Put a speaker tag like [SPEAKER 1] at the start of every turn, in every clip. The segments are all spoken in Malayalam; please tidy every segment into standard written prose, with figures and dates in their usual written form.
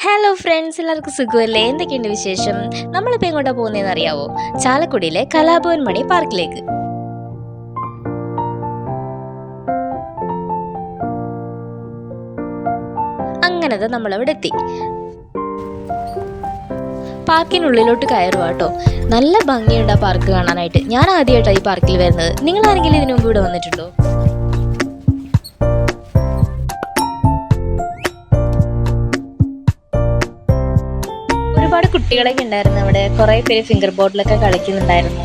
[SPEAKER 1] ഹലോ ഫ്രണ്ട്സ്, എല്ലാവർക്കും സുഖമല്ലേ? എന്തൊക്കെയുണ്ട് വിശേഷം? നമ്മളിപ്പോൾ എങ്ങോട്ടാണ് പോകുന്നതെന്ന് അറിയാവോ? ചാലക്കുടിയിലെ കലാഭവൻ മണി പാർക്കിലേക്ക്. അങ്ങനത് നമ്മളവിടെ എത്തി. പാർക്കിനുള്ളിലോട്ട് കയറുക കേട്ടോ. നല്ല ഭംഗിയുണ്ട് ആ പാർക്ക് കാണാനായിട്ട്. ഞാൻ ആദ്യമായിട്ടാണ് ഈ പാർക്കിൽ വരുന്നത്. നിങ്ങൾ ആരെങ്കിലും ഇതിനു മുമ്പ് ഇവിടെ വന്നിട്ടുണ്ടോ? ഒരുപാട് കുട്ടികളൊക്കെ ഉണ്ടായിരുന്നു അവിടെ. കുറേ പേര് ഫിംഗർ ബോർഡിലൊക്കെ കളിക്കുന്നുണ്ടായിരുന്നു.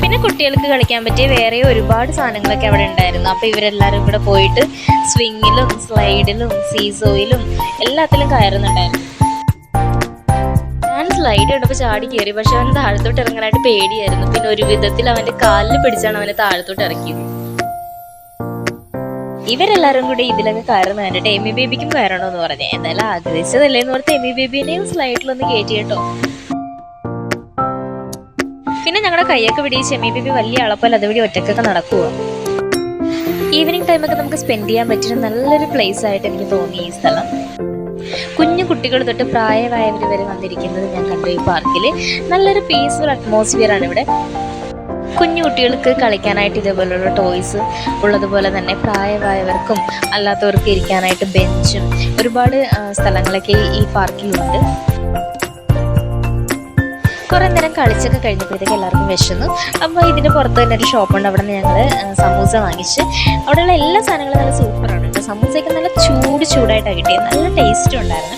[SPEAKER 1] പിന്നെ കുട്ടികൾക്ക് കളിക്കാൻ പറ്റിയ വേറെ ഒരുപാട് സാധനങ്ങളൊക്കെ അവിടെ ഉണ്ടായിരുന്നു. അപ്പോൾ ഇവരെല്ലാവരും കൂടെ പോയിട്ട് സ്വിങ്ങിലും സ്ലൈഡിലും സീസോയിലും എല്ലാത്തിലും കയറുന്നുണ്ടായിരുന്നു. ഞാൻ സ്ലൈഡ് കണ്ടപ്പോൾ ചാടി കയറി, പക്ഷെ അവൻ താഴത്തോട്ട് ഇറങ്ങാനായിട്ട് പേടിയായിരുന്നു. പിന്നെ ഒരു വിധത്തിൽ അവൻ്റെ കാലിൽ പിടിച്ചാണ് അവനെ താഴത്തോട്ട് ഇറക്കിയത്. ഇവരെല്ലാവരും കൂടി ഇതിലൊക്കെ കയറുന്ന കണ്ടിട്ട് എമി ബേബിക്കും കയറണമെന്ന് പറഞ്ഞേ. എന്തായാലും ആഗ്രഹിച്ചതല്ലേ എന്ന് ഓർത്ത് എമി ബേബിനെയും സ്ലൈഡിലൊന്ന് കയറ്റി കേട്ടോ. പിന്നെ ഞങ്ങളുടെ കൈയൊക്കെ പിടിച്ച് എമി ബേബി വലിയ ആളപ്പോൾ അതുവഴി ഒറ്റക്കൊക്കെ നടക്കുക. ഈവനിങ് ടൈമൊക്കെ നമുക്ക് സ്പെൻഡ് ചെയ്യാൻ പറ്റുന്ന നല്ലൊരു പ്ലേസ് ആയിട്ട് എനിക്ക് തോന്നി ഈ സ്ഥലം. കുഞ്ഞു കുട്ടികൾ തൊട്ട് പ്രായമായവർ വരെ വന്നിരിക്കുന്നത് ഞാൻ കണ്ടു ഈ പാർക്കിൽ. നല്ലൊരു പീസ്ഫുൾ അറ്റ്മോസ്ഫിയർ ആണ് ഇവിടെ. കുഞ്ഞു കുട്ടികൾക്ക് കളിക്കാനായിട്ട് ഇതേപോലുള്ള ടോയ്സ് ഉള്ളതുപോലെ തന്നെ പ്രായമായവർക്കും അല്ലാത്തവർക്ക് ഇരിക്കാനായിട്ട് ബെഞ്ചും ഒരുപാട് സ്ഥലങ്ങളൊക്കെ ഈ പാർക്കിലുണ്ട്. കുറേ നേരം കളിച്ചൊക്കെ കഴിഞ്ഞപ്പോഴത്തേക്ക് എല്ലാവർക്കും വിശന്നു. അപ്പോൾ ഇതിൻ്റെ പുറത്ത് തന്നെ ഒരു ഷോപ്പുണ്ട്. അവിടെ നിന്ന് ഞങ്ങൾ സമൂസ വാങ്ങിച്ച്. അവിടെയുള്ള എല്ലാ സാധനങ്ങളും നല്ല സൂപ്പറാണ് കേട്ടോ. സമൂസയൊക്കെ നല്ല ചൂടായിട്ടാണ് കിട്ടിയത്. നല്ല ടേസ്റ്റും ഉണ്ടായിരുന്നു.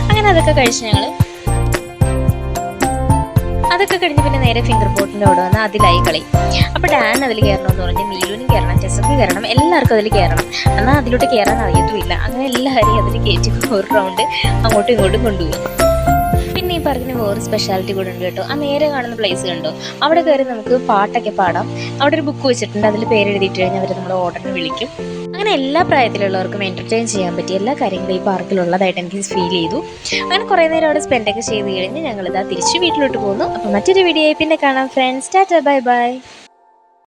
[SPEAKER 1] അങ്ങനെ അതൊക്കെ കഴിച്ച് ഞങ്ങൾ അതൊക്കെ കഴിഞ്ഞ് പിന്നെ നേരെ ഫിംഗർ ബോട്ടിൻ്റെ അവിടെ വന്ന് അതിലായി കളി. അപ്പോൾ ഡാൻ അതിൽ കയറണമെന്ന് പറഞ്ഞ് മീലുവിനും കയറണം, ടെസ്സക്ക് കയറണം, എല്ലാവർക്കും അതിൽ കയറണം. എന്നാൽ അതിലോട്ട് കയറാൻ അറിയത്തുമില്ല. അങ്ങനെ എല്ലാവരെയും അതിൽ കയറ്റി ഒരു റൗണ്ട് അങ്ങോട്ടും ഇങ്ങോട്ടും കൊണ്ടുപോയി. പിന്നെ ഈ പാർക്കിന് വേറെ സ്പെഷ്യാലിറ്റി കൂടെ ഉണ്ട് കേട്ടോ. ആ നേരെ കാണുന്ന പ്ലേസ് കണ്ടോ, അവിടെ കയറി നമുക്ക് പാട്ടൊക്കെ പാടാം. അവിടെ ഒരു ബുക്ക് വെച്ചിട്ടുണ്ട്. അതിൽ പേരെഴുതിയിട്ട് കഴിഞ്ഞാൽ അവർ നമ്മുടെ ഓർഡറിന് വിളിക്കും. അങ്ങനെ എല്ലാ പ്രായത്തിലുള്ളവർക്കും എൻ്റർടൈൻ ചെയ്യാൻ പറ്റിയ എല്ലാ കാര്യങ്ങളും ഈ പാർക്കിലുള്ളതായിട്ട് എനിക്ക് ഫീൽ ചെയ്തു. അങ്ങനെ കുറേ നേരം അവിടെ സ്പെൻഡൊക്കെ ചെയ്ത് കഴിഞ്ഞ് ഞങ്ങളിതാ തിരിച്ച് വീട്ടിലോട്ട് പോകുന്നു. അപ്പോൾ മറ്റൊരു വീഡിയോ പിന്നെ കാണാം ഫ്രണ്ട്സ്. Tata, bye bye.